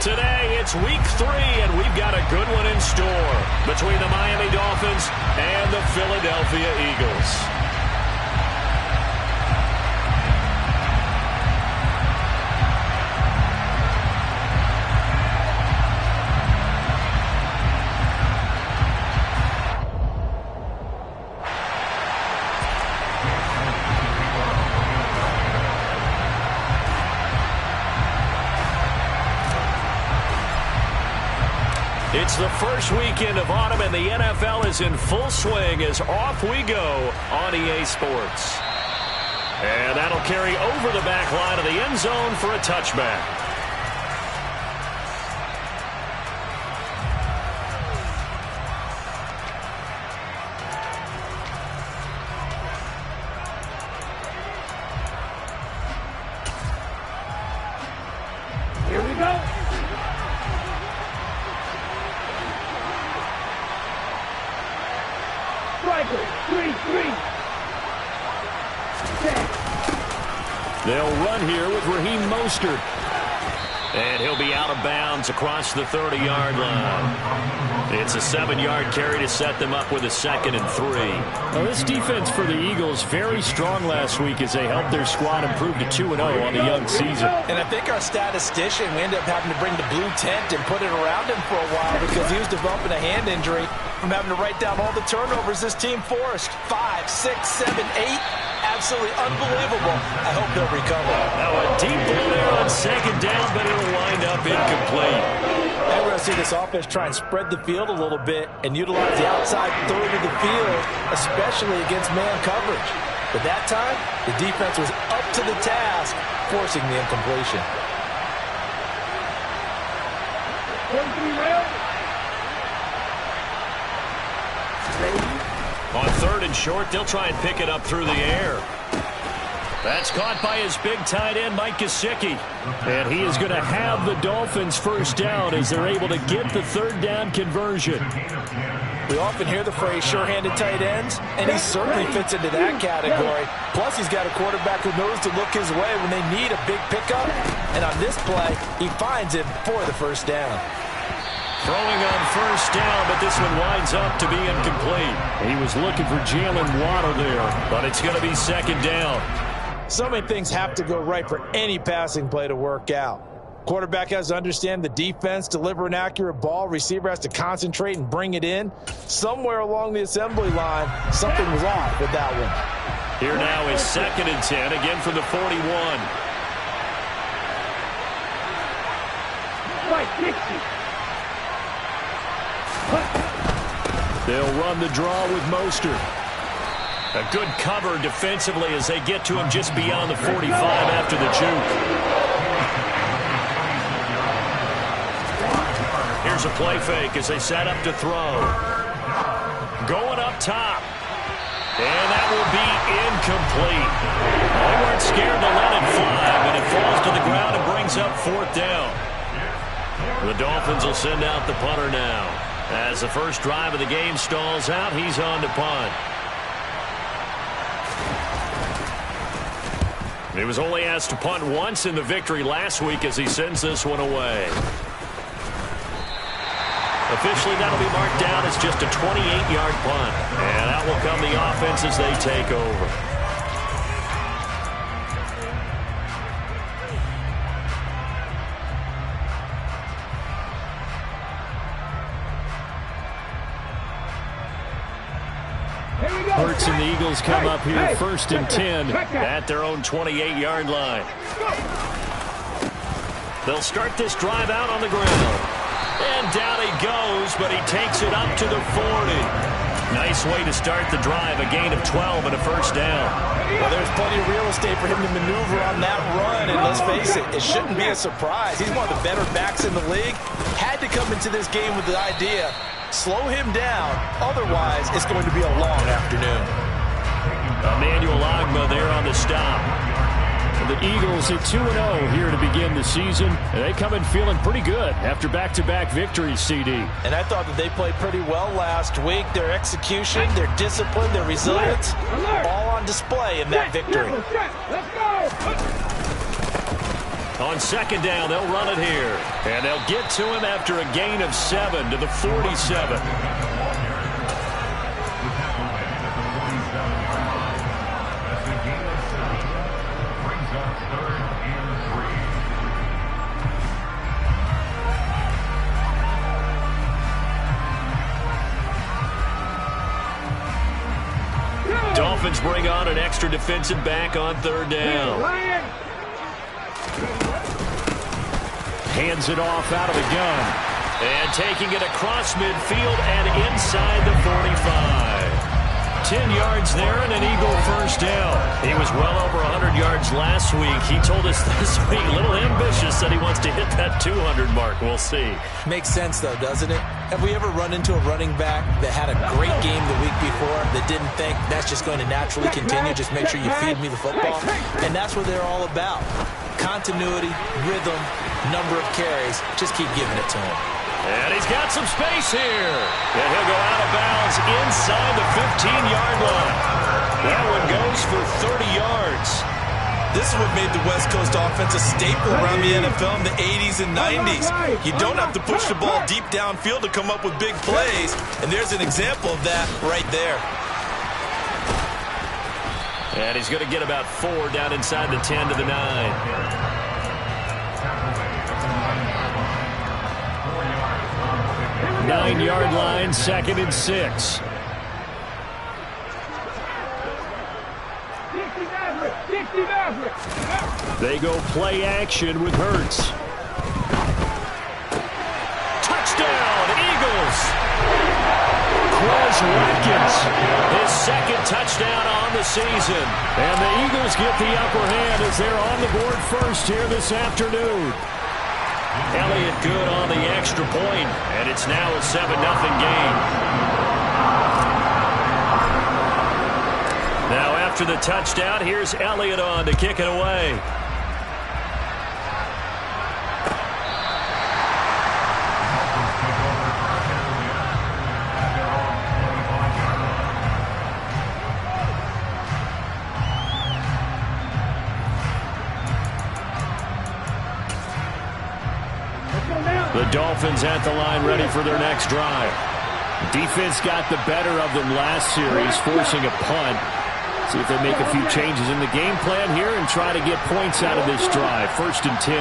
Today, it's week 3, and we've got a good one in store between the Miami Dolphins and the Philadelphia Eagles. It's the first weekend of autumn, and the NFL is in full swing as off we go on EA Sports. And that'll carry over the back line of the end zone for a touchback. Here we go. They'll run here with Raheem Mostert. And he'll be out of bounds across the 30-yard line. It's a 7-yard carry to set them up with a 2nd and 3. Well, this defense for the Eagles very strong last week as they helped their squad improve to 2-0 on the young season. And I think our statistician, we ended up having to bring the blue tent and put it around him for a while because he was developing a hand injury from having to write down all the turnovers this team forced. 5, 6, 7, 8. Absolutely unbelievable. I hope they'll recover. Now a deep ball there on 2nd down, but it'll wind up incomplete. And we're going to see this offense try and spread the field a little bit and utilize the outside third of the field, especially against man coverage. But that time, the defense was up to the task, forcing the incompletion. On 3rd and short, they'll try and pick it up through the air. That's caught by his big tight end, Mike Gesicki. And he is going to have the Dolphins first down as they're able to get the 3rd down conversion. We often hear the phrase sure-handed tight ends, and he certainly fits into that category. Plus, he's got a quarterback who knows to look his way when they need a big pickup. And on this play, he finds him for the first down. Throwing on 1st down, but this one winds up to be incomplete. He was looking for Jalen Waddle there. But it's going to be 2nd down. So many things have to go right for any passing play to work out. Quarterback has to understand the defense, deliver an accurate ball. Receiver has to concentrate and bring it in. Somewhere along the assembly line, something was off with that one. Here now is 2nd and 10, again from the 41. Right, 60. They'll run the draw with Mostert. A good cover defensively as they get to him just beyond the 45 after the juke. Here's a play fake as they set up to throw. Going up top. And that will be incomplete. They weren't scared to let it fly, but it falls to the ground and brings up 4th down. The Dolphins will send out the punter now. As the first drive of the game stalls out, he's on to punt. He was only asked to punt once in the victory last week as he sends this one away. Officially, that'll be marked down as just a 28-yard punt. And out will come the offense as they take over. Hurts and the Eagles come up here 1st and 10 at their own 28-yard line. They'll start this drive out on the ground. And down he goes, but he takes it up to the 40. Nice way to start the drive, a gain of 12 and a 1st down. Well, there's plenty of real estate for him to maneuver on that run, and let's face it, it shouldn't be a surprise. He's one of the better backs in the league. Had to come into this game with the idea, slow him down, otherwise it's going to be a long afternoon. Emmanuel Ogbah there on the stop. The Eagles at 2-0 here to begin the season. And they come in feeling pretty good after back-to-back victories, CD. And I thought that they played pretty well last week. Their execution, their discipline, their resilience, all on display in that victory. On second down, they'll run it here. And they'll get to him after a gain of 7 to the 47. Dolphins bring on an extra defensive back on third down. Hands it off out of the gun. And taking it across midfield and inside the 45. 10 yards there and an Eagle first down. He was well over 100 yards last week. He told us this week, a little ambitious, that he wants to hit that 200 mark. We'll see. Makes sense, though, doesn't it? Have we ever run into a running back that had a great game the week before that didn't think that's just going to naturally continue? Just make sure you feed me the football. And that's what they're all about. Continuity, rhythm, number of carries. Just keep giving it to him. And he's got some space here. And he'll go out of bounds inside the 15-yard line. That one goes for 30 yards. This is what made the West Coast offense a staple around the NFL in the 80s and 90s. You don't have to push the ball deep downfield to come up with big plays. And there's an example of that right there. And he's going to get about 4 down inside the 10 to the 9. 9-yard line, 2nd and 6. They go play action with Hurts. Touchdown, Eagles! Quez Watkins, his second touchdown on the season. And the Eagles get the upper hand as they're on the board first here this afternoon. Elliott good on the extra point, and it's now a 7-0 game. Now after the touchdown, here's Elliott on to kick it away. The Dolphins at the line ready for their next drive. Defense got the better of them last series, forcing a punt. See if they make a few changes in the game plan here and try to get points out of this drive. 1st and 10.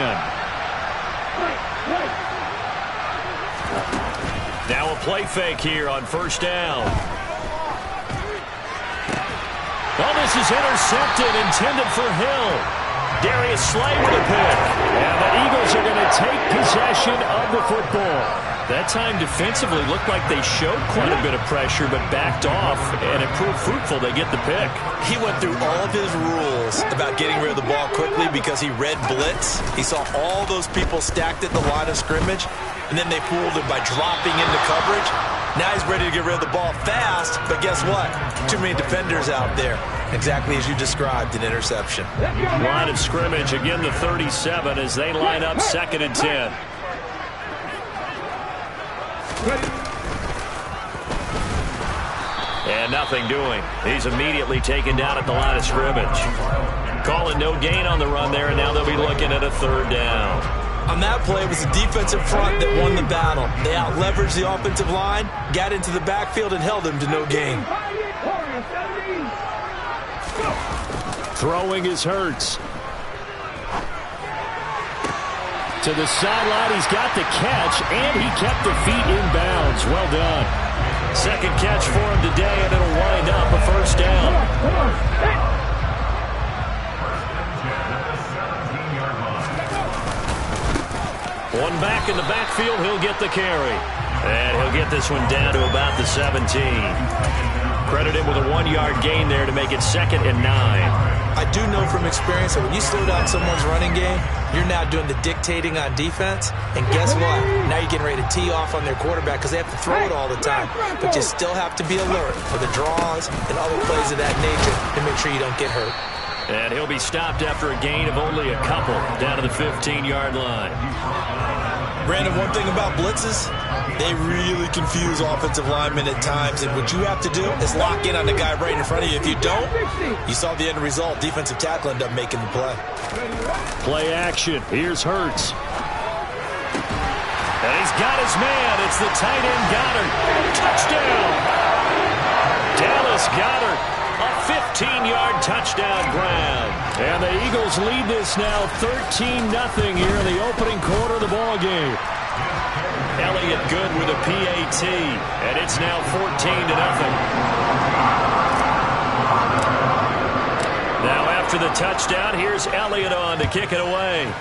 Now a play fake here on 1st down. Oh, this is intercepted, intended for Hill. Darius Slay with a pick. And the Eagles are going to take possession of the football. That time defensively looked like they showed quite a bit of pressure but backed off, and it proved fruitful. They get the pick. He went through all of his rules about getting rid of the ball quickly because he read blitz. He saw all those people stacked at the line of scrimmage, and then they fooled him by dropping into coverage. Now he's ready to get rid of the ball fast, but guess what? Too many defenders out there. Exactly as you described, an interception. Line of scrimmage, again the 37 as they line up 2nd and 10. And nothing doing. He's immediately taken down at the line of scrimmage. Calling no gain on the run there, and now they'll be looking at a 3rd down. On that play, it was the defensive front that won the battle. They out-leveraged the offensive line, got into the backfield, and held him to no gain. Throwing is Hurts. To the sideline, he's got the catch, and he kept the feet in bounds. Well done. Second catch for him today, and it'll wind up a 1st down. One back in the backfield, he'll get the carry. And he'll get this one down to about the 17. Credit him with a 1-yard gain there to make it 2nd and 9. I do know from experience that when you slow down someone's running game, you're now doing the dictating on defense. And guess what? Now you're getting ready to tee off on their quarterback because they have to throw it all the time. But you still have to be alert for the draws and other plays of that nature to make sure you don't get hurt. And he'll be stopped after a gain of only a couple down to the 15-yard line. Brandon, one thing about blitzes, they really confuse offensive linemen at times, and what you have to do is lock in on the guy right in front of you. If you don't, you saw the end result. Defensive tackle ended up making the play. Play action. Here's Hurts. And he's got his man. It's the tight end Goddard. Touchdown. Dallas Goddard. A 15-yard touchdown grab. And the Eagles lead this now 13-0 here in the opening quarter of the ball game. Elliott good with a PAT. And it's now 14-0. Now after the touchdown, here's Elliott on to kick it away.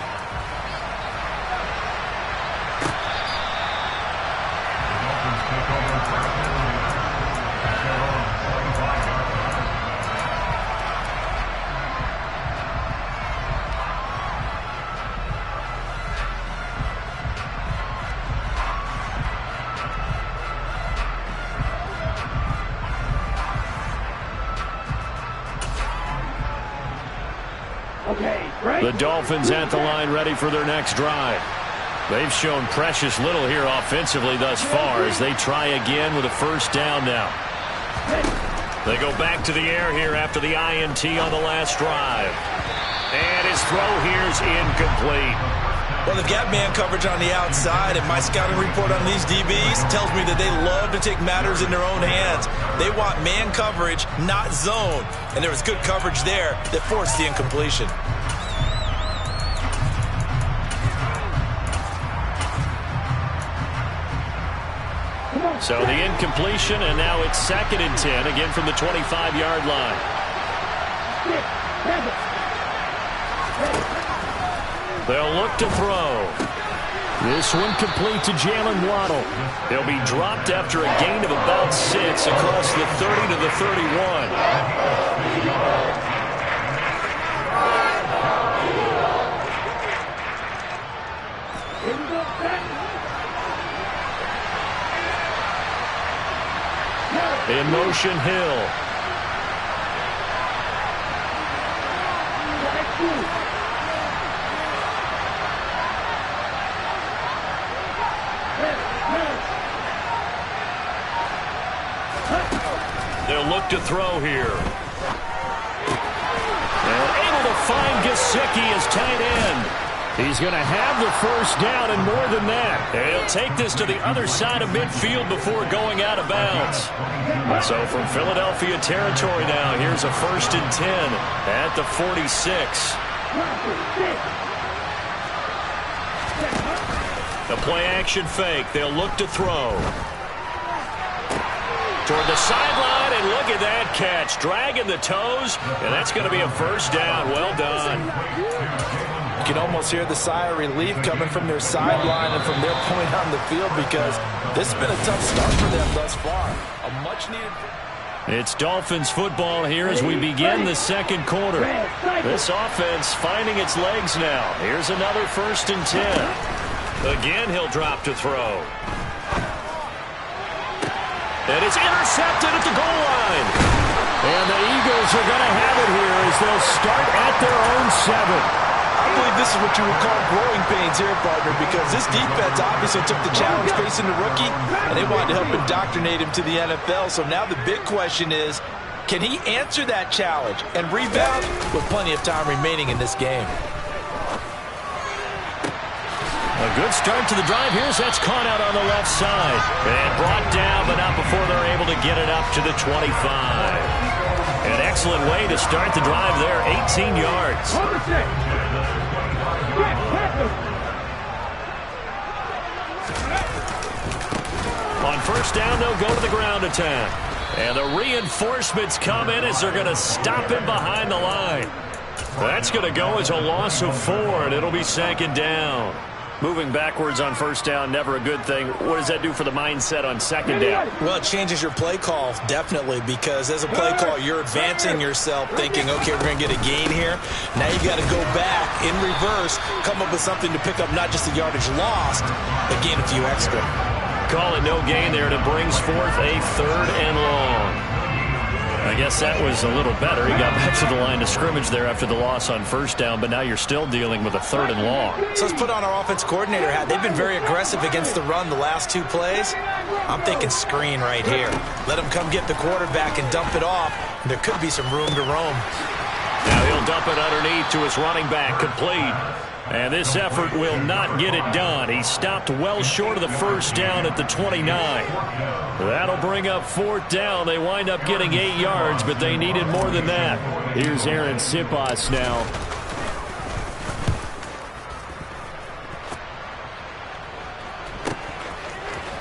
The Dolphins at the line ready for their next drive. They've shown precious little here offensively thus far as they try again with a first down now. They go back to the air here after the INT on the last drive. And his throw here's incomplete. Well, they've got man coverage on the outside, and my scouting report on these DBs tells me that they love to take matters in their own hands. They want man coverage, not zone. And there was good coverage there that forced the incompletion. So the incompletion, and now it's 2nd and 10, again from the 25-yard line. They'll look to throw. This one complete to Jalen Waddle. He'll be dropped after a gain of about 6 across the 30 to the 31. In motion, Hill. They'll look to throw here. And able to find Gesicki as tight end. He's going to have the first down and more than that. And he'll take this to the other side of midfield before going out of bounds. So from Philadelphia territory now, here's a 1st and 10 at the 46. The play action fake. They'll look to throw. Toward the sideline, and look at that catch. Dragging the toes, and that's going to be a first down. Well done. You can almost hear the sigh of relief coming from their sideline and from their point on the field because this has been a tough start for them thus far. A much-needed... It's Dolphins football here as we begin the second quarter. This offense finding its legs now. Here's another 1st and 10. Again, he'll drop to throw. And it's intercepted at the goal line. And the Eagles are going to have it here as they'll start at their own 7. I believe this is what you would call growing pains here, partner, because this defense obviously took the challenge facing the rookie, and they wanted to help indoctrinate him to the NFL. So now the big question is, can he answer that challenge and rebound with plenty of time remaining in this game? A good start to the drive. Here's that's caught out on the left side. And brought down, but not before they're able to get it up to the 25. An excellent way to start the drive there, 18 yards. On first down, they'll go to the ground attack. And the reinforcements come in as they're going to stop him behind the line. That's going to go as a loss of 4, and it'll be 2nd down. Moving backwards on first down, never a good thing. What does that do for the mindset on 2nd down? Well, it changes your play call, definitely, because as a play call, you're advancing yourself thinking, okay, we're going to get a gain here. Now you got to go back in reverse, come up with something to pick up not just the yardage lost, but gain a few extra. Call it no gain there, and it brings forth a 3rd and long. I guess that was a little better. He got back to the line of scrimmage there after the loss on first down, but now you're still dealing with a 3rd and long. So let's put on our offense coordinator hat. They've been very aggressive against the run the last 2 plays. I'm thinking screen right here. Let him come get the quarterback and dump it off. There could be some room to roam. Now he'll dump it underneath to his running back, complete. And this effort will not get it done. He stopped well short of the first down at the 29. That'll bring up 4th down. They wind up getting 8 yards, but they needed more than that. Here's Aaron Sipos now.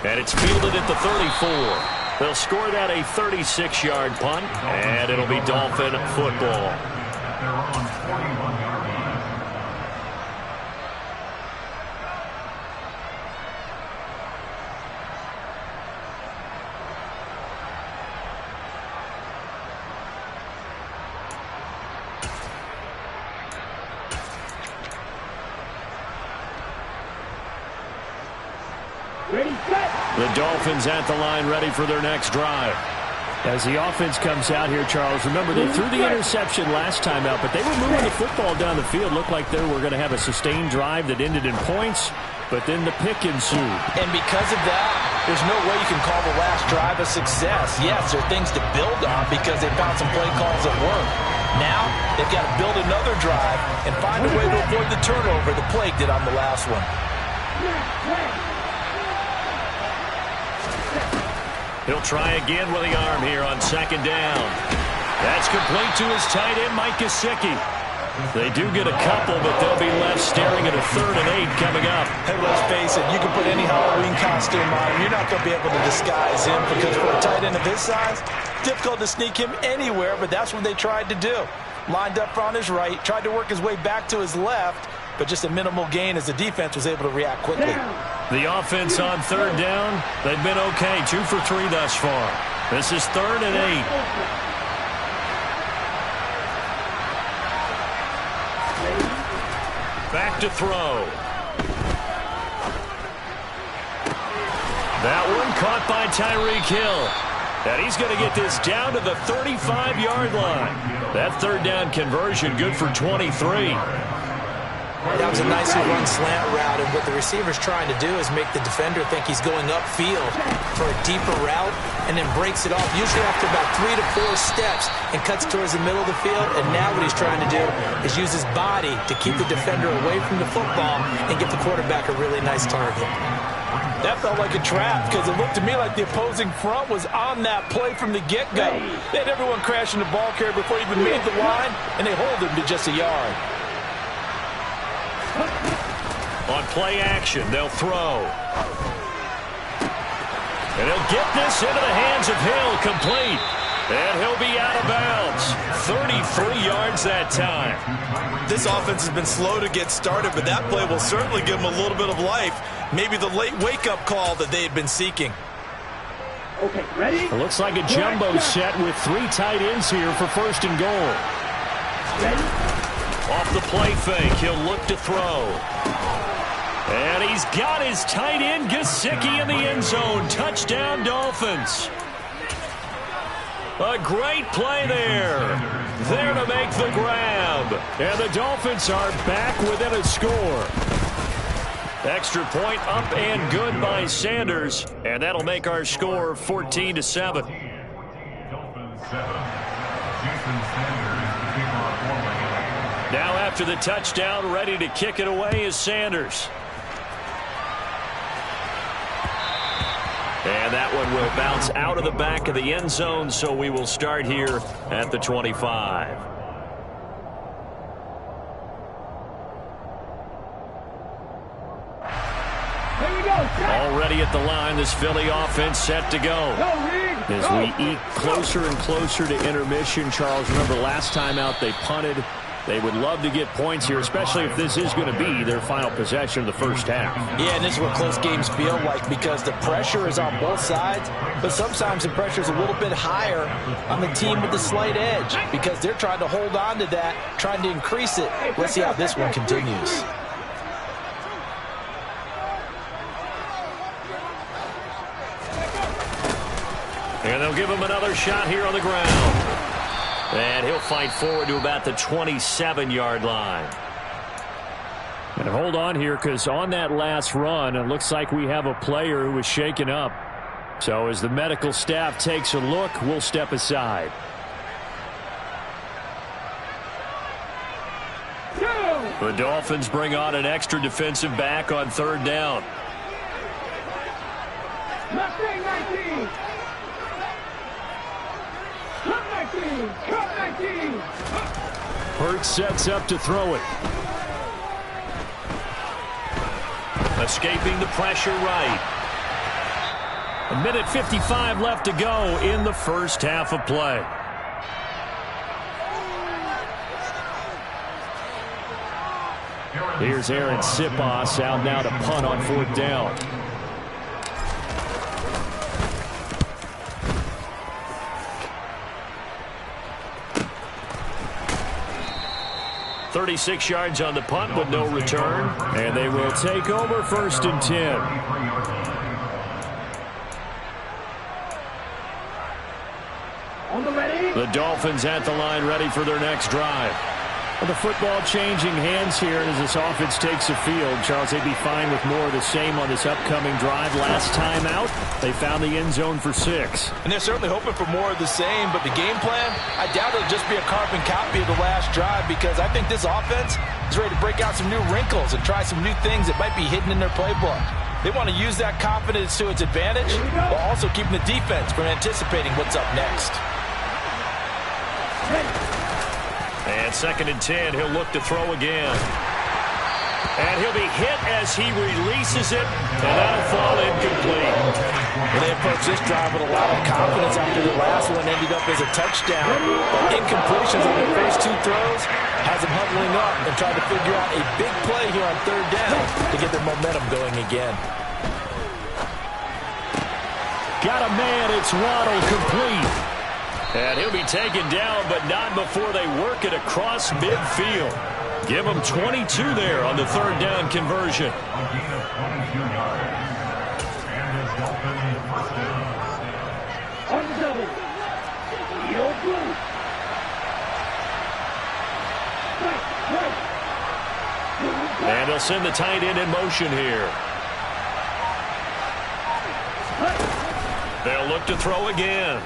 And it's fielded at the 34. They'll score that a 36-yard punt, and it'll be Dolphin football. The Dolphins at the line, ready for their next drive. As the offense comes out here, Charles, remember they threw the interception last time out, but they were moving the football down the field. Looked like they were going to have a sustained drive that ended in points, but then the pick ensued. And because of that, there's no way you can call the last drive a success. Yes, there are things to build on because they found some play calls that work. Now, they've got to build another drive and find a way to avoid the turnover the Plague did on the last one. He'll try again with the arm here on 2nd down. That's complete to his tight end, Mike Gesicki. They do get a couple, but they'll be left staring at a 3rd and 8 coming up. Hey, let's face it, you can put any Halloween costume on him. You're not going to be able to disguise him because for a tight end of his size, difficult to sneak him anywhere, but that's what they tried to do. Lined up on his right, tried to work his way back to his left, but just a minimal gain as the defense was able to react quickly. The offense on 3rd down, they've been okay, 2 for 3 thus far. This is 3rd and 8. Back to throw. That one caught by Tyreek Hill. And he's going to get this down to the 35-yard line. That 3rd down conversion good for 23. That was a nicely run slant route, and what the receiver's trying to do is make the defender think he's going upfield for a deeper route and then breaks it off, usually after about 3 to 4 steps, and cuts towards the middle of the field. And now what he's trying to do is use his body to keep the defender away from the football and get the quarterback a really nice target. That felt like a trap because it looked to me like the opposing front was on that play from the get-go. They had everyone crashing the ball carrier before he even made the line, and they hold him to just a yard. On play action, they'll throw. And he'll get this into the hands of Hill, complete. And he'll be out of bounds. 33 yards that time. This offense has been slow to get started, but that play will certainly give them a little bit of life. Maybe the late wake-up call that they had been seeking. Okay, ready? It looks like a jumbo set with 3 tight ends here for 1st and goal. Ready? Off the play fake, he'll look to throw. And he's got his tight end, Gesicki, in the end zone. Touchdown, Dolphins. A great play there. There to make the grab. And the Dolphins are back within a score. Extra point up and good by Sanders. And that'll make our score 14-7. Now after the touchdown, ready to kick it away is Sanders. And that one will bounce out of the back of the end zone, so we will start here at the 25. Already at the line, this Philly offense set to go. As we eke closer and closer to intermission, Charles, remember last time out they punted. They would love to get points here, especially if this is going to be their final possession of the first half. Yeah, and this is what close games feel like because the pressure is on both sides, but sometimes the pressure is a little bit higher on the team with the slight edge because they're trying to hold on to that, trying to increase it. Let's see how this one continues. And they'll give him another shot here on the ground. And he'll fight forward to about the 27-yard line. And hold on here, because on that last run, it looks like we have a player who was shaken up. So as the medical staff takes a look, we'll step aside. The Dolphins bring on an extra defensive back on third down. Left wing 19. Cut 19. Hurts sets up to throw it. Escaping the pressure right. 1:55 left to go in the first half of play. Here's Aaron Sipos out now to punt on fourth down. .36 yards on the punt, but no return. And they will take over first and 10. On the ready. The Dolphins at the line ready for their next drive. Well, the football changing hands here as this offense takes the field. Charles, they'd be fine with more of the same on this upcoming drive. Last time out, they found the end zone for 6. And they're certainly hoping for more of the same, but the game plan, I doubt it'll just be a carbon copy of the last drive, because I think this offense is ready to break out some new wrinkles and try some new things that might be hidden in their playbook. They want to use that confidence to its advantage while also keeping the defense from anticipating what's up next. And second and 10, he'll look to throw again. And he'll be hit as he releases it, and that'll fall incomplete. Well, they approached this drive with a lot of confidence after the last one ended up as a touchdown. But incompletions on the first two throws has them huddling up and trying to figure out a big play here on third down to get their momentum going again. Got a man, it's Waddle, complete. And he'll be taken down, but not before they work it across midfield. Give him 22 there on the third down conversion. On the double. Yield blue. And they'll send the tight end in motion here. They'll look to throw again.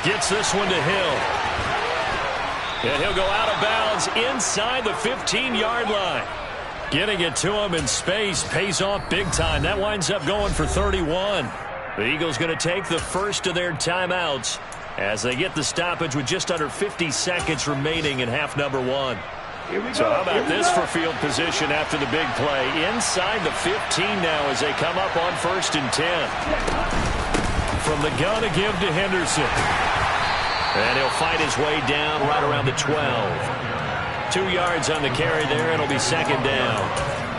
Gets this one to Hill. And he'll go out of bounds inside the 15-yard line. Getting it to him in space pays off big time. That winds up going for 31. The Eagles going to take the first of their timeouts as they get the stoppage with just under 50 seconds remaining in half number 1. So how about this for field position after the big play? Inside the 15 now as they come up on first and 10. From the gun to give to Henderson. And he'll fight his way down right around the 12. 2 yards on the carry there. It'll be second down.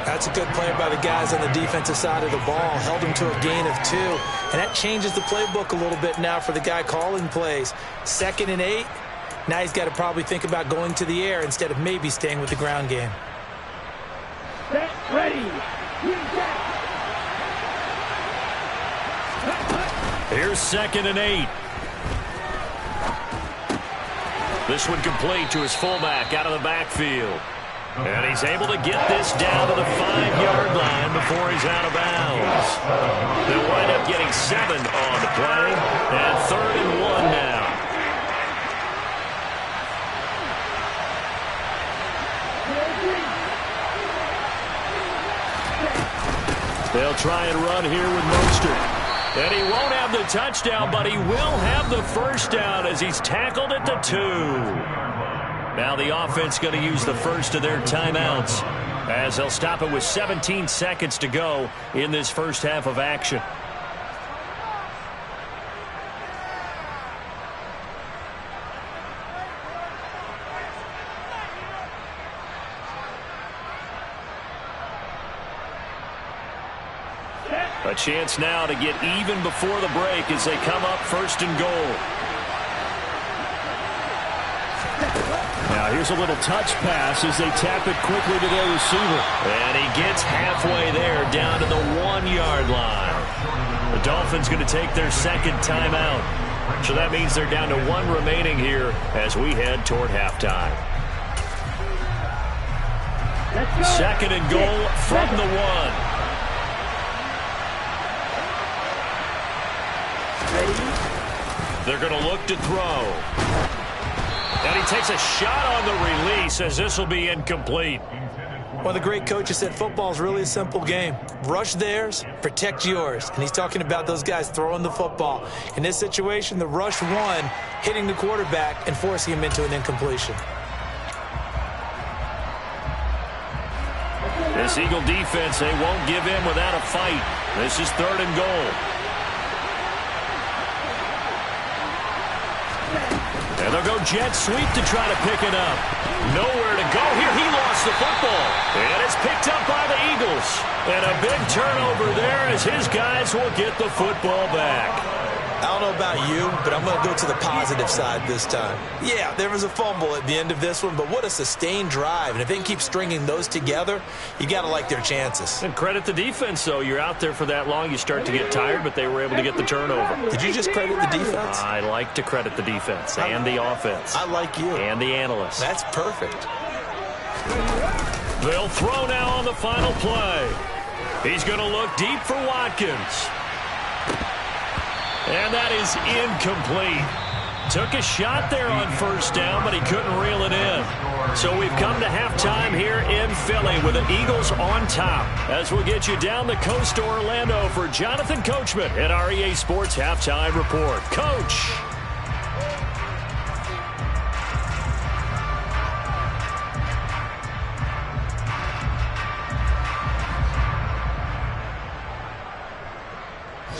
That's a good play by the guys on the defensive side of the ball. Held him to a gain of 2. And that changes the playbook a little bit now for the guy calling plays. 2nd and 8. Now he's got to probably think about going to the air instead of maybe staying with the ground game. Set, ready. Here's 2nd and 8. This one complete to his fullback out of the backfield. And he's able to get this down to the 5-yard line before he's out of bounds. They'll wind up getting 7 on the play. And 3rd and 1 now. They'll try and run here with Mostert. And he won't have the touchdown, but he will have the first down as he's tackled at the 2. Now the offense going to use the first of their timeouts as they'll stop it with 17 seconds to go in this first half of action. A chance now to get even before the break as they come up first and goal. Now here's a little touch pass as they tap it quickly to their receiver. And he gets halfway there down to the 1-yard line. Dolphins going to take their second timeout. So that means they're down to 1 remaining here as we head toward halftime. Second and goal from the 1. They're going to look to throw. And he takes a shot on the release as this will be incomplete. One of the great coaches said football is really a simple game. Rush theirs, protect yours. And he's talking about those guys throwing the football. In this situation, the rush one, hitting the quarterback and forcing him into an incompletion. This Eagle defense, they won't give in without a fight. This is third and goal. And they'll go jet sweep to try to pick it up. Nowhere to go here. He lost the football. And it's picked up by the Eagles. And a big turnover there as his guys will get the football back. I don't know about you, but I'm going to go to the positive side this time. Yeah, there was a fumble at the end of this one, but what a sustained drive. And if they can keep stringing those together, you got to like their chances. And credit the defense, though. You're out there for that long, you start to get tired, but they were able to get the turnover. Did you just credit the defense? I like to credit the defense and the offense. I like you. And the analysts. That's perfect. They'll throw now on the final play. He's going to look deep for Watkins. And that is incomplete. Took a shot there on first down, but he couldn't reel it in. So we've come to halftime here in Philly with the Eagles on top. As we'll get you down the coast to Orlando for Jonathan Coachman at our EA Sports Halftime Report. Coach.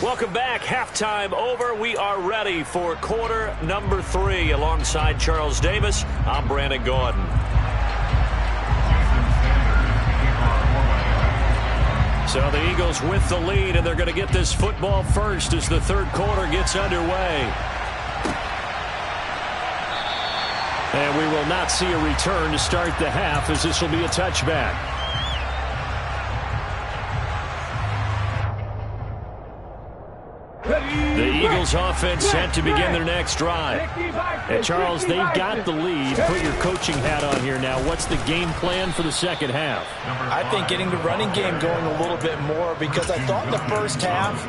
Welcome back. Halftime over. We are ready for quarter number 3. Alongside Charles Davis, I'm Brandon Gordon. So the Eagles with the lead, and they're going to get this football first as the third quarter gets underway. And we will not see a return to start the half as this will be a touchback. The Eagles offense set to begin their next drive. And Charles, they've got the lead. Put your coaching hat on here now. What's the game plan for the second half? I think getting the running game going a little bit more, because I thought in the first half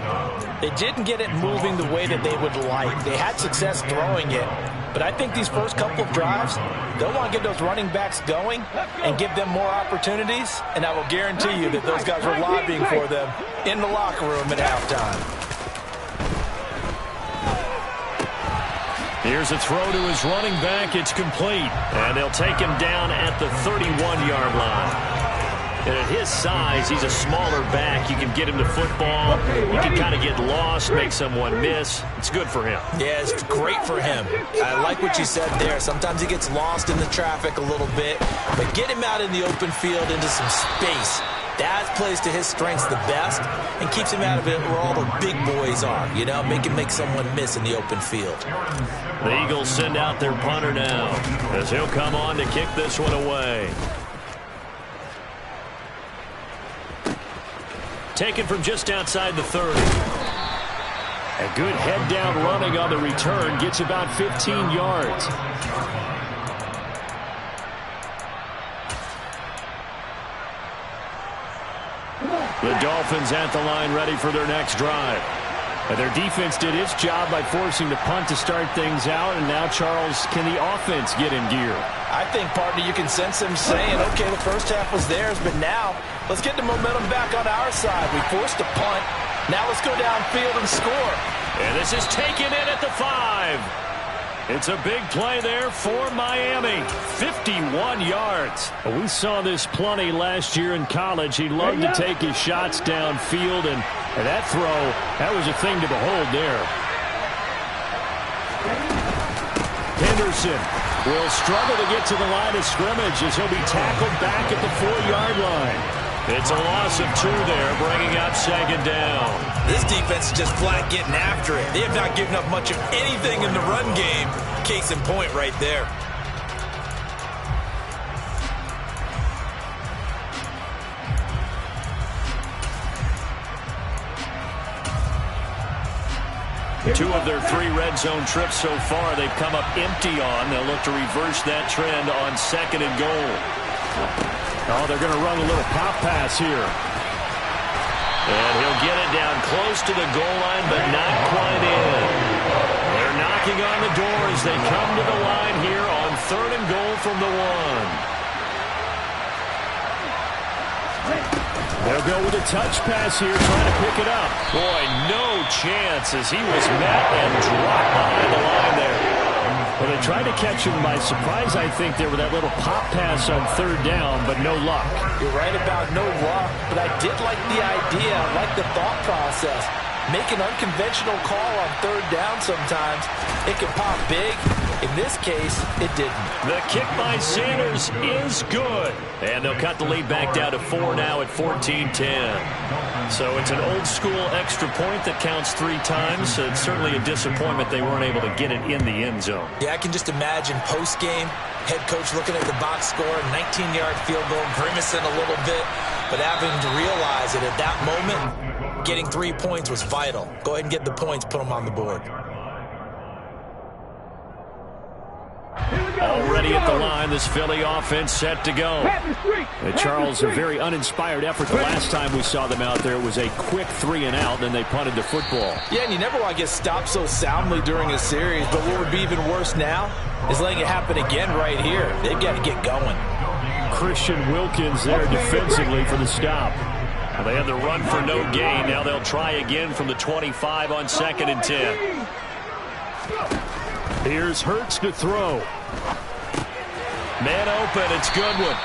they didn't get it moving the way that they would like. They had success throwing it. But I think these first couple of drives, they'll want to get those running backs going and give them more opportunities. And I will guarantee you that those guys were lobbying for them in the locker room at halftime. Here's a throw to his running back. It's complete. And they'll take him down at the 31-yard line. And at his size, he's a smaller back. You can get him to football. You can kind of get lost, make someone miss. It's good for him. Yeah, it's great for him. I like what you said there. Sometimes he gets lost in the traffic a little bit. But get him out in the open field into some space. That plays to his strengths the best and keeps him out of it where all the big boys are. You know, make someone miss in the open field. The Eagles send out their punter now as he'll come on to kick this one away. Taken from just outside the 30. A good head down running on the return. Gets about 15 yards. The Dolphins at the line ready for their next drive. And their defense did its job by forcing the punt to start things out. And now, Charles, can the offense get in gear? I think, partner, you can sense them saying, okay, the first half was theirs, but now let's get the momentum back on our side. We forced a punt. Now let's go downfield and score. And this is taken in at the 5. It's a big play there for Miami. 51 yards. We saw this plenty last year in college. He loved to take his shots downfield, and that throw, that was a thing to behold there. Henderson will struggle to get to the line of scrimmage as he'll be tackled back at the 4-yard line. It's a loss of 2 there, bringing up second down. This defense is just flat getting after it. They have not given up much of anything in the run game. Case in point right there. 2 of their 3 red zone trips so far, they've come up empty on. They'll look to reverse that trend on 2nd and goal. Oh, they're going to run a little pop pass here. And he'll get it down close to the goal line, but not quite in. They're knocking on the door as they come to the line here on 3rd and goal from the 1. They'll go with a touch pass here, trying to pick it up. Boy, no chance as he was met and dropped behind the line there. Well, they tried to catch him by surprise, I think, there with that little pop pass on 3rd down, but no luck. You're right about no luck, but I did like the idea. I like the thought process. Make an unconventional call on 3rd down sometimes. It can pop big. In this case, it didn't. The kick by Sanders is good. And they'll cut the lead back down to 4 now at 14-10. So it's an old-school extra point that counts 3 times. So it's certainly a disappointment they weren't able to get it in the end zone. Yeah, I can just imagine post-game, head coach looking at the box score, 19-yard field goal, grimacing a little bit, but having to realize that at that moment, getting 3 points was vital. Go ahead and get the points, put them on the board. Already at the line, this Philly offense set to go. Charles, a very uninspired effort the last time we saw them out there. It was a quick 3 and out, then they punted the football. Yeah, and you never want to get stopped so soundly during a series, but what would be even worse now is letting it happen again right here. They've got to get going. Christian Wilkins there defensively for the stop. Well, they had the run for no gain. Now they'll try again from the 25 on 2nd and 10. Here's Hurts to throw. Man open, it's Goodwin.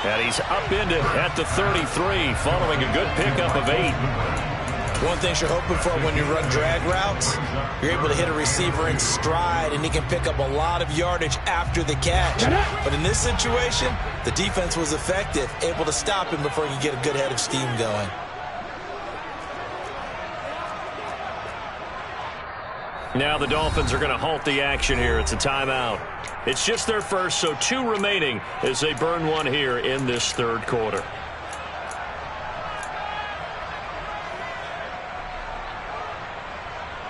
And he's upended at the 33 following a good pickup of 8. One thing you're hoping for when you run drag routes, you're able to hit a receiver in stride and he can pick up a lot of yardage after the catch. But in this situation, the defense was effective, able to stop him before he could get a good head of steam going. Now the Dolphins are going to halt the action here. It's a timeout. It's just their first, so 2 remaining as they burn 1 here in this 3rd quarter.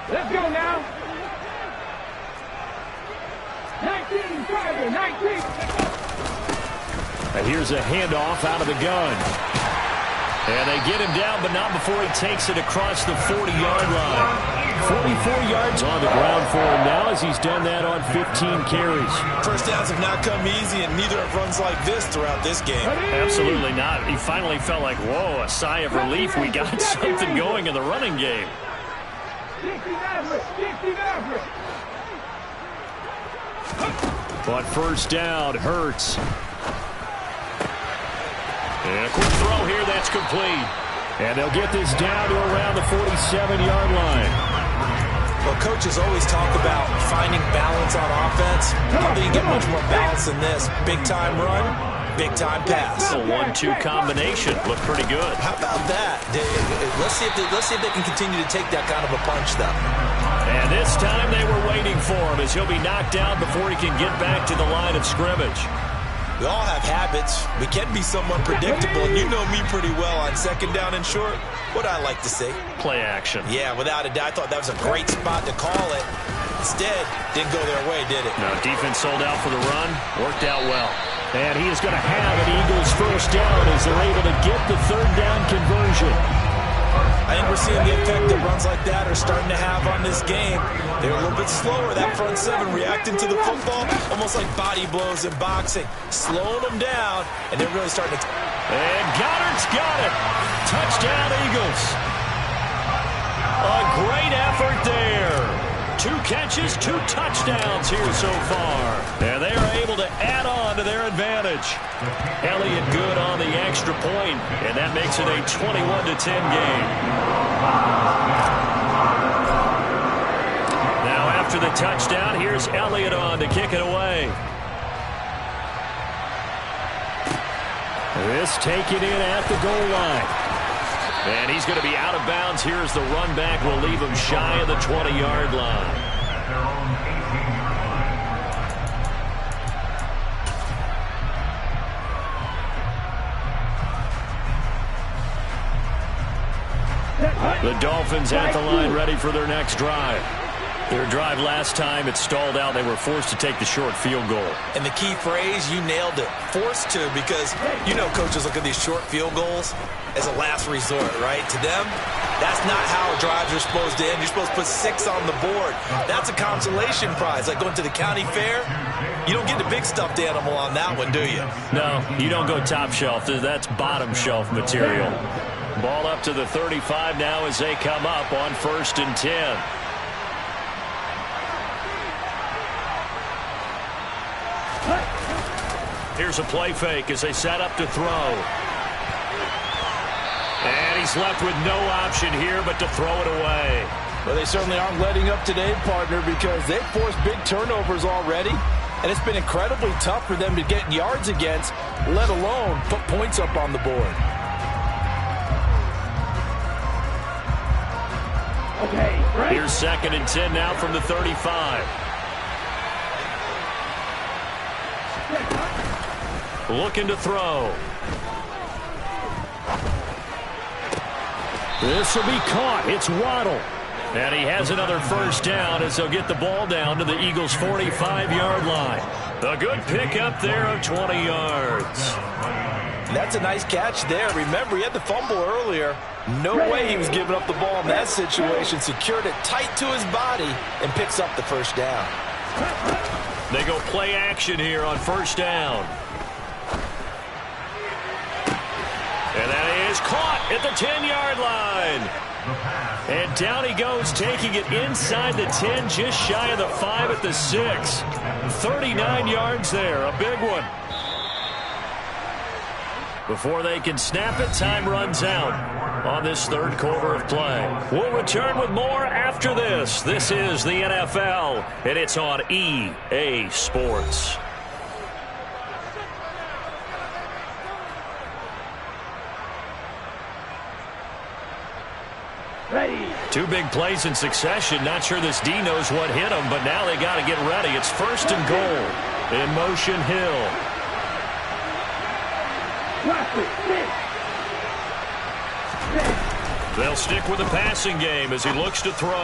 Let's go now. 19, Tiger, 19. And here's a handoff out of the gun. And they get him down, but not before he takes it across the 40-yard line. 44 yards on the ground for him now as he's done that on 15 carries. First downs have not come easy, and neither have runs like this throughout this game. Absolutely not. He finally felt like, whoa, a sigh of relief. We got something going in the running game. But first down, Hurts. And a quick throw here, that's complete. And they'll get this down to around the 47-yard line. Well, coaches always talk about finding balance on offense. I don't think you get much more balance than this. Big-time run, big-time pass. A 1-2 combination. Looked pretty good. How about that? Let's see if they can continue to take that kind of a punch, though. And this time they were waiting for him as he'll be knocked down before he can get back to the line of scrimmage. We all have habits. We can be somewhat predictable, and you know me pretty well on 2nd down and short. What I like to see? Play action. Yeah, without a doubt. I thought that was a great spot to call it. Instead, didn't go their way, did it? No, defense sold out for the run. Worked out well. And he is going to have an Eagles first down as they're able to get the 3rd down conversion. I think we're seeing the effect that runs like that are starting to have on this game. They're a little bit slower, that front 7 reacting to the football, almost like body blows in boxing, slowing them down, and they're really starting to... And Goddard's got it. Touchdown, Eagles. A great effort there. 2 catches, 2 touchdowns here so far. And they are able to add on to their advantage. Elliott good on the extra point, and that makes it a 21-10 game. Now after the touchdown, here's Elliott on to kick it away. This taken in at the goal line. And he's going to be out of bounds. Here's the run back. Will leave him shy of the 20-yard line. The Dolphins at the line ready for their next drive. Their drive last time, it stalled out. They were forced to take the short field goal. And the key phrase, you nailed it, forced to, because you know coaches look at these short field goals as a last resort, right? To them, that's not how drives are supposed to end. You're supposed to put 6 on the board. That's a consolation prize, like going to the county fair. You don't get the big stuffed animal on that one, do you? No, you don't go top shelf. That's bottom shelf material. Ball up to the 35 now as they come up on 1st and 10. Here's a play fake as they set up to throw. And he's left with no option here but to throw it away. Well, they certainly aren't letting up today, partner, because they've forced big turnovers already. And it's been incredibly tough for them to get yards against, let alone put points up on the board. Okay, right. Here's 2nd and 10 now from the 35. Looking to throw. This will be caught. It's Waddle. And he has another 1st down as they'll get the ball down to the Eagles' 45-yard line. A good pickup there of 20 yards. That's a nice catch there. Remember, he had the fumble earlier. No way he was giving up the ball in that situation. Secured it tight to his body and picks up the 1st down. They go play action here on 1st down. And that is caught at the 10-yard line. And down he goes, taking it inside the 10, just shy of the 5 at the 6. 39 yards there, a big one. Before they can snap it, time runs out on this 3rd quarter of play. We'll return with more after this. This is the NFL, and it's on EA Sports. Ready. 2 big plays in succession. Not sure this D knows what hit him, but now they got to get ready. It's 1st and goal. In motion, Hill. They'll stick with the passing game as he looks to throw.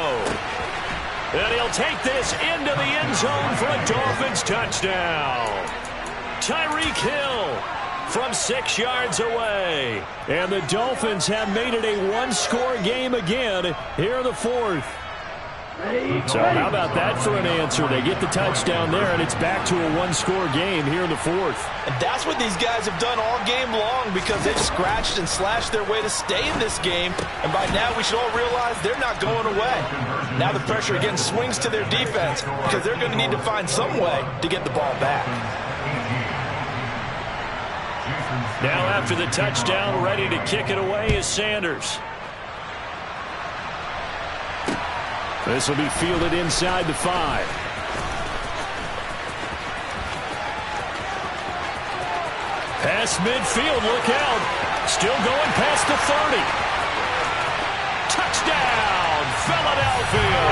And he'll take this into the end zone for a Dolphins touchdown. Tyreek Hill from 6 yards away. And the Dolphins have made it a 1-score game again here in the 4th. So how about that for an answer? They get the touchdown there, and it's back to a 1-score game here in the 4th. And that's what these guys have done all game long, because they've scratched and slashed their way to stay in this game. And by now we should all realize they're not going away. Now the pressure again swings to their defense, because they're going to need to find some way to get the ball back. Now after the touchdown, ready to kick it away is Sanders. This will be fielded inside the 5. Past midfield, look out. Still going past the 30. Touchdown, Philadelphia.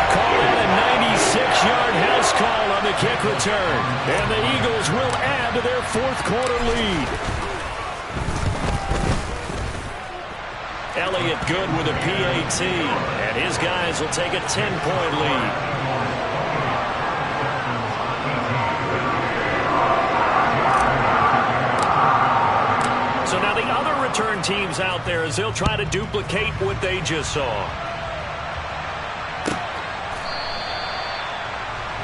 Call out a 96-yard house call on the kick return. And the Eagles will add to their 4th quarter lead. Elliott good with a PAT, and his guys will take a 10-point lead. So now the other return teams out there as they'll try to duplicate what they just saw.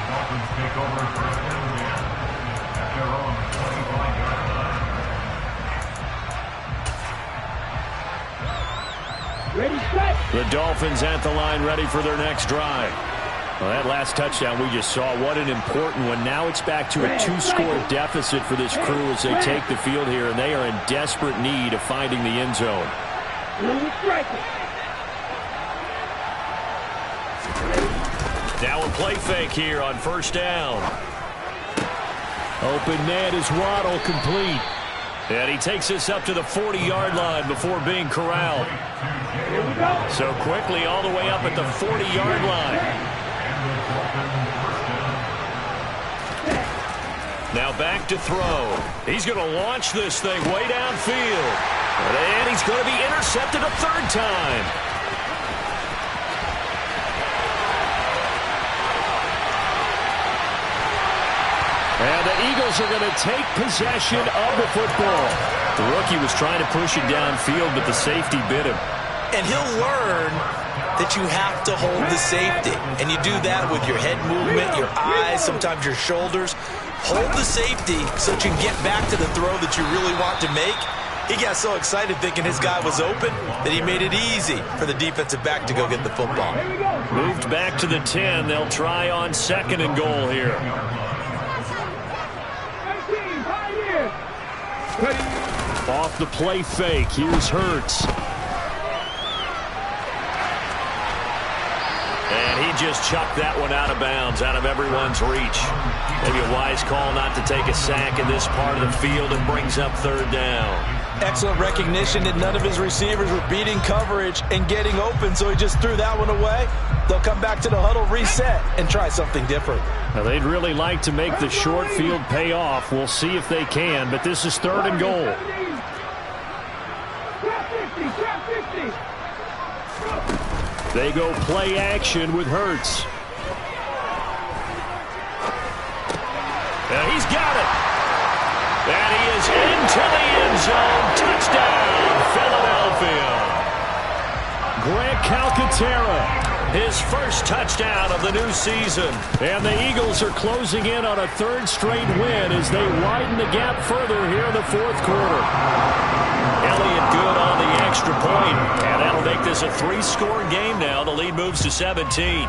Dolphins take over first down at their own 25-yard line. Ready, set. The Dolphins at the line, ready for their next drive. Well, that last touchdown we just saw, what an important one. Now it's back to a 2-score deficit for this crew as they take the field here, and they are in desperate need of finding the end zone. Now a play fake here on 1st down. Open man is Waddle, complete. And he takes us up to the 40-yard line before being corralled. So quickly all the way up at the 40-yard line. Now back to throw. He's going to launch this thing way downfield. And he's going to be intercepted a 3rd time. And the Eagles are going to take possession of the football. The rookie was trying to push it downfield, but the safety bit him. And he'll learn that you have to hold the safety. And you do that with your head movement, your eyes, sometimes your shoulders. Hold the safety so that you can get back to the throw that you really want to make. He got so excited thinking his guy was open that he made it easy for the defensive back to go get the football. Moved back to the 10. They'll try on 2nd and goal here. Off the play fake. Here's Hurts. And he just chucked that one out of bounds, out of everyone's reach. Maybe a wise call not to take a sack in this part of the field, and brings up 3rd down. Excellent recognition that none of his receivers were beating coverage and getting open, so he just threw that one away. They'll come back to the huddle, reset, and try something different. Now, they'd really like to make the short field pay off. We'll see if they can, but this is 3rd and goal. They go play action with Hurts. And he's got it. And he is into the end zone. Touchdown, Philadelphia. Greg Calcaterra, his first touchdown of the new season. And the Eagles are closing in on a 3rd straight win as they widen the gap further here in the 4th quarter. Elliott good on the extra point, and that'll make this a 3-score game now. The lead moves to 17.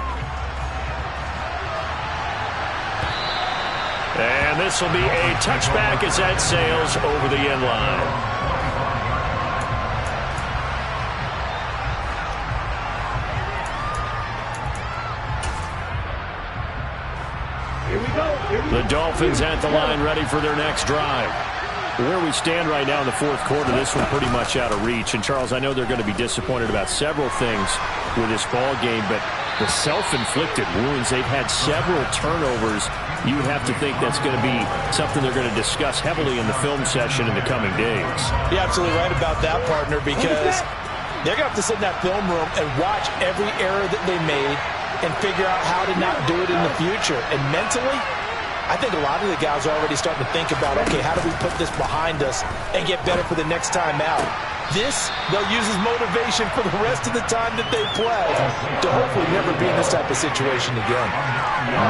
And this will be a touchback as that sails over the end line. The Dolphins at the line ready for their next drive. Where we stand right now in the 4th quarter, this one pretty much out of reach. And, Charles, I know they're going to be disappointed about several things with this ball game, but the self-inflicted wounds, they've had several turnovers. You have to think that's going to be something they're going to discuss heavily in the film session in the coming days. You're absolutely right about that, partner, because they're going to have to sit in that film room and watch every error that they made and figure out how to not do it in the future. And mentally, I think a lot of the guys are already starting to think about, okay, how do we put this behind us and get better for the next time out? This, they'll use as motivation for the rest of the time that they play to hopefully never be in this type of situation again.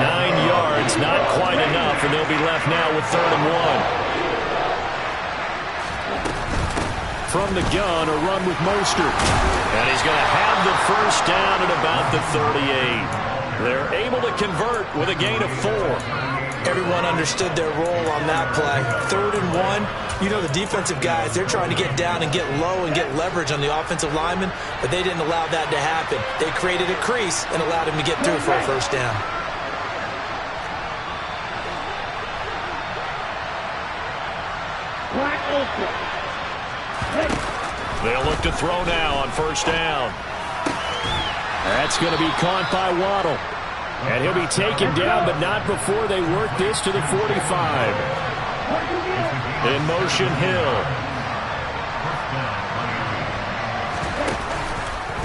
9 yards, not quite enough, and they'll be left now with 3rd and 1. From the gun, a run with Mostert. And he's going to have the first down at about the 38. They're able to convert with a gain of 4. Everyone understood their role on that play. 3rd and 1. You know, the defensive guys, they're trying to get down and get low and get leverage on the offensive linemen, but they didn't allow that to happen. They created a crease and allowed him to get through for a first down. They'll look to throw now on 1st down. That's going to be caught by Waddle. And he'll be taken down, but not before they work this to the 45. In motion, Hill.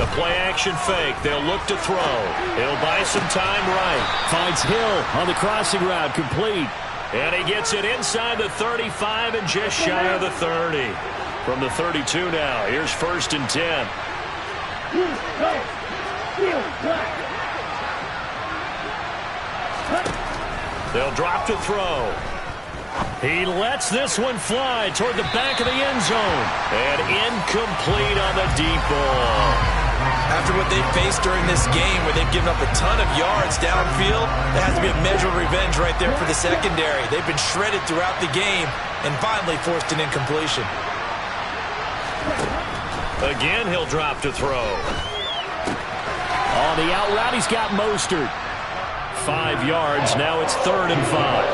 The play-action fake. They'll look to throw. He'll buy some time right. Finds Hill on the crossing route, complete. And he gets it inside the 35 and just shy of the 30. From the 32 now, here's 1st and 10. They'll drop to throw. He lets this one fly toward the back of the end zone. And incomplete on the deep ball. After what they've faced during this game where they've given up a ton of yards downfield, there has to be a measure of revenge right there for the secondary. They've been shredded throughout the game and finally forced an incompletion. Again, he'll drop to throw. On the out route, he's got Mostert. 5 yards. Now it's 3rd and 5.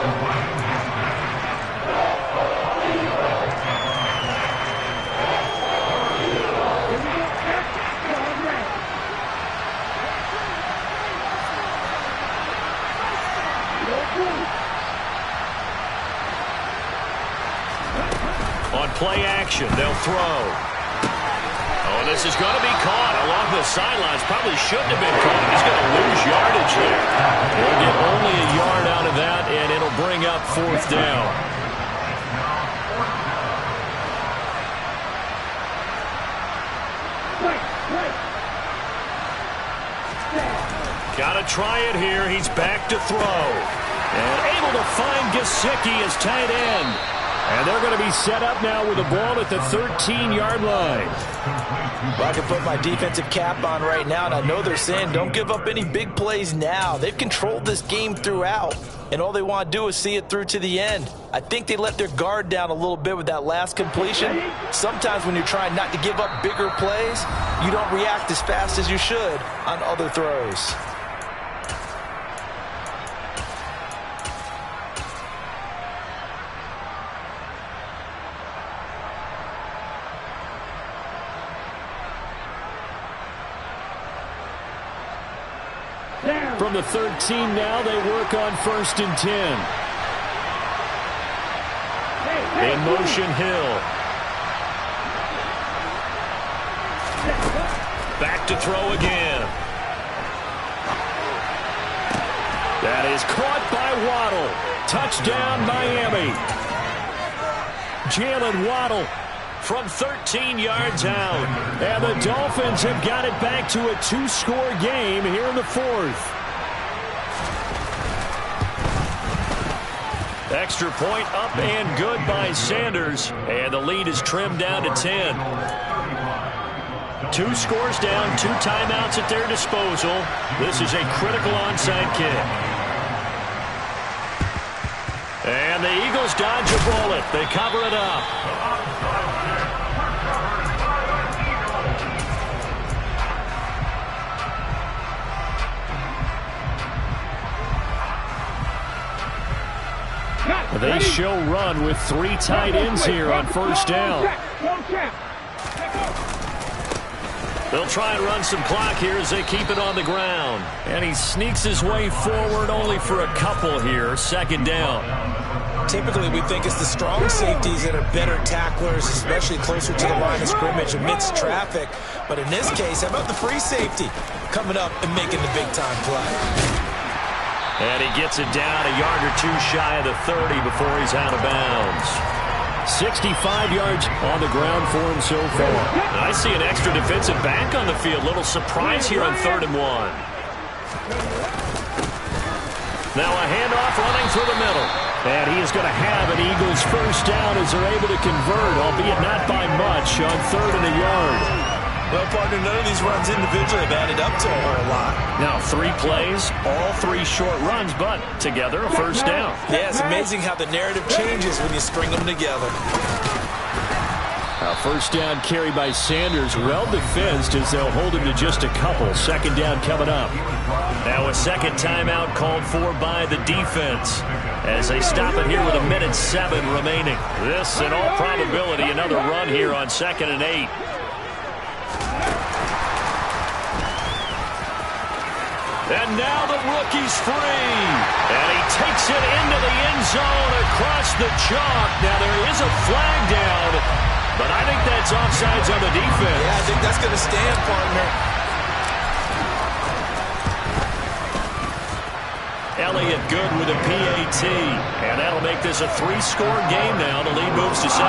On play action, they'll throw. Oh, this This is going to be caught along the sidelines. Probably shouldn't have been caught. He's going to lose yardage there. They'll get only a yard out of that, and it'll bring up 4th down. Got to try it here. He's back to throw. And able to find Gesicki as tight end. And they're going to be set up now with the ball at the 13-yard line. Well, I can put my defensive cap on right now, and I know they're saying don't give up any big plays now. They've controlled this game throughout, and all they want to do is see it through to the end. I think they let their guard down a little bit with that last completion. Sometimes when you're trying not to give up bigger plays, you don't react as fast as you should on other throws. From the 13 now, they work on 1st and 10. In motion, Hill. Back to throw again. That is caught by Waddle. Touchdown, Miami. Jalen Waddle from 13 yards out. And the Dolphins have got it back to a 2-score game here in the 4th. Extra point up and good by Sanders. And the lead is trimmed down to 10. 2 scores down, 2 timeouts at their disposal. This is a critical onside kick. And the Eagles dodge a bullet. They cover it up. They show run with 3 tight ends here on 1st down. They'll try and run some clock here as they keep it on the ground. And he sneaks his way forward only for a couple here. 2nd down. Typically, we think it's the strong safeties that are better tacklers, especially closer to the line of scrimmage amidst traffic. But in this case, how about the free safety coming up and making the big-time play? And he gets it down a yard or 2 shy of the 30 before he's out of bounds. 65 yards on the ground for him so far. I see an extra defensive back on the field. Little surprise here on 3rd and 1. Now a handoff running through the middle. And he is going to have an Eagles 1st down as they're able to convert, albeit not by much, on 3rd and a yard. Well, partner, none of these runs individually have added up to a whole lot. Now 3 plays, all 3 short runs, but together a 1st down. Yeah, it's amazing how the narrative changes when you string them together. A 1st down carry by Sanders, well defensed as they'll hold him to just a couple. 2nd down coming up. Now a 2nd timeout called for by the defense as they stop it here with 1:07 remaining. This, in all probability, another run here on 2nd and 8. And now the rookie's free. And he takes it into the end zone across the chalk. Now there is a flag down, but I think that's offsides on the defense. Yeah, I think that's going to stand, partner. Elliott good with a PAT. And that'll make this a 3-score game now. The lead moves to 17.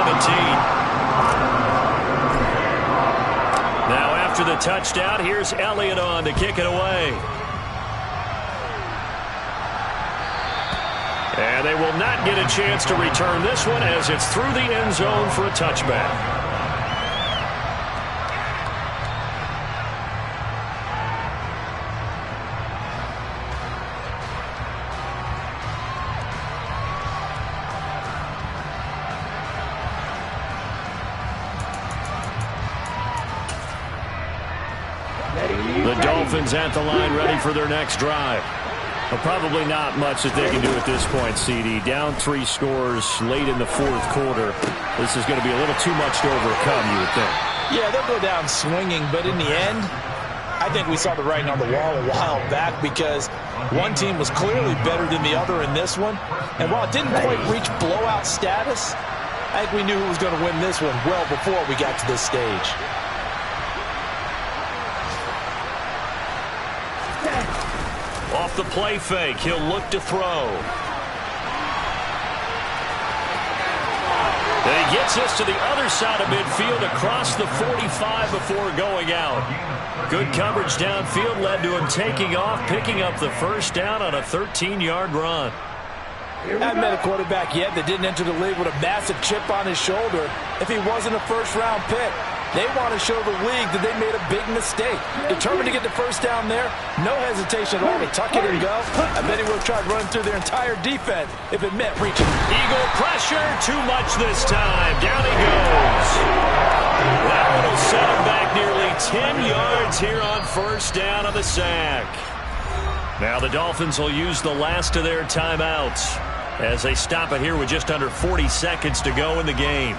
Now after the touchdown, here's Elliott on to kick it away. And they will not get a chance to return this one as it's through the end zone for a touchback. The Dolphins at the line ready for their next drive. Well, probably not much that they can do at this point, CD. Down 3 scores late in the 4th quarter. This is going to be a little too much to overcome, you would think. Yeah, they'll go down swinging, but in the end, I think we saw the writing on the wall a while back because one team was clearly better than the other in this one. And while it didn't quite reach blowout status, I think we knew who was going to win this one well before we got to this stage. Off the play fake, he'll look to throw. And he gets this to the other side of midfield across the 45 before going out. Good coverage downfield led to him taking off, picking up the first down on a 13-yard run. Haven't met a quarterback yet that didn't enter the league with a massive chip on his shoulder if he wasn't a first-round pick. They want to show the league that they made a big mistake. Determined to get the first down there, no hesitation at all to tuck it and go. I bet he would have tried running through their entire defense if it meant reaching. Eagle pressure, too much this time. Down he goes. That one will set him back nearly 10 yards here on first down on the sack. Now the Dolphins will use the last of their timeouts as they stop it here with just under 40 seconds to go in the game.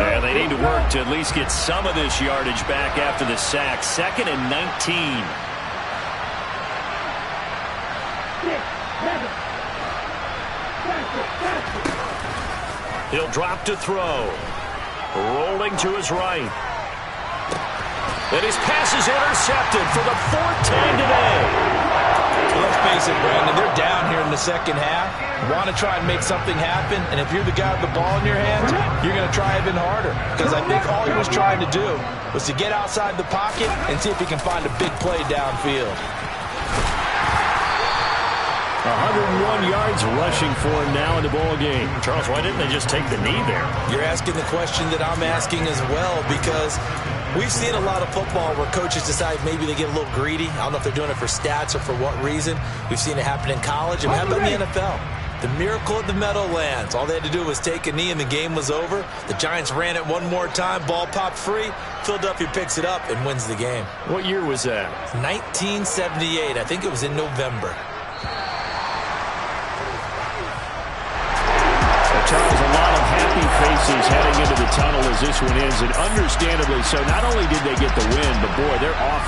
And they need to work to at least get some of this yardage back after the sack. 2nd and 19. He'll drop to throw. Rolling to his right. And his pass is intercepted for the 4th time today. Let's face it, Brandon, they're down here in the second half. Want to try and make something happen, and if you're the guy with the ball in your hands, you're going to try even harder. Because I think all he was trying to do was to get outside the pocket and see if he can find a big play downfield. 101 yards rushing for him now in the ball game. Charles, why didn't they just take the knee there? You're asking the question that I'm asking as well, because we've seen a lot of football where coaches decide maybe they get a little greedy. I don't know if they're doing it for stats or for what reason. We've seen it happen in college and happen in the NFL. The miracle of the Meadowlands. All they had to do was take a knee and the game was over. The Giants ran it one more time. Ball popped free. Philadelphia picks it up and wins the game. What year was that? 1978. I think it was in November. Charles, a lot of happy faces heading into the tunnel as this one ends, and understandably so. Not only did they get the win, but boy, they're off.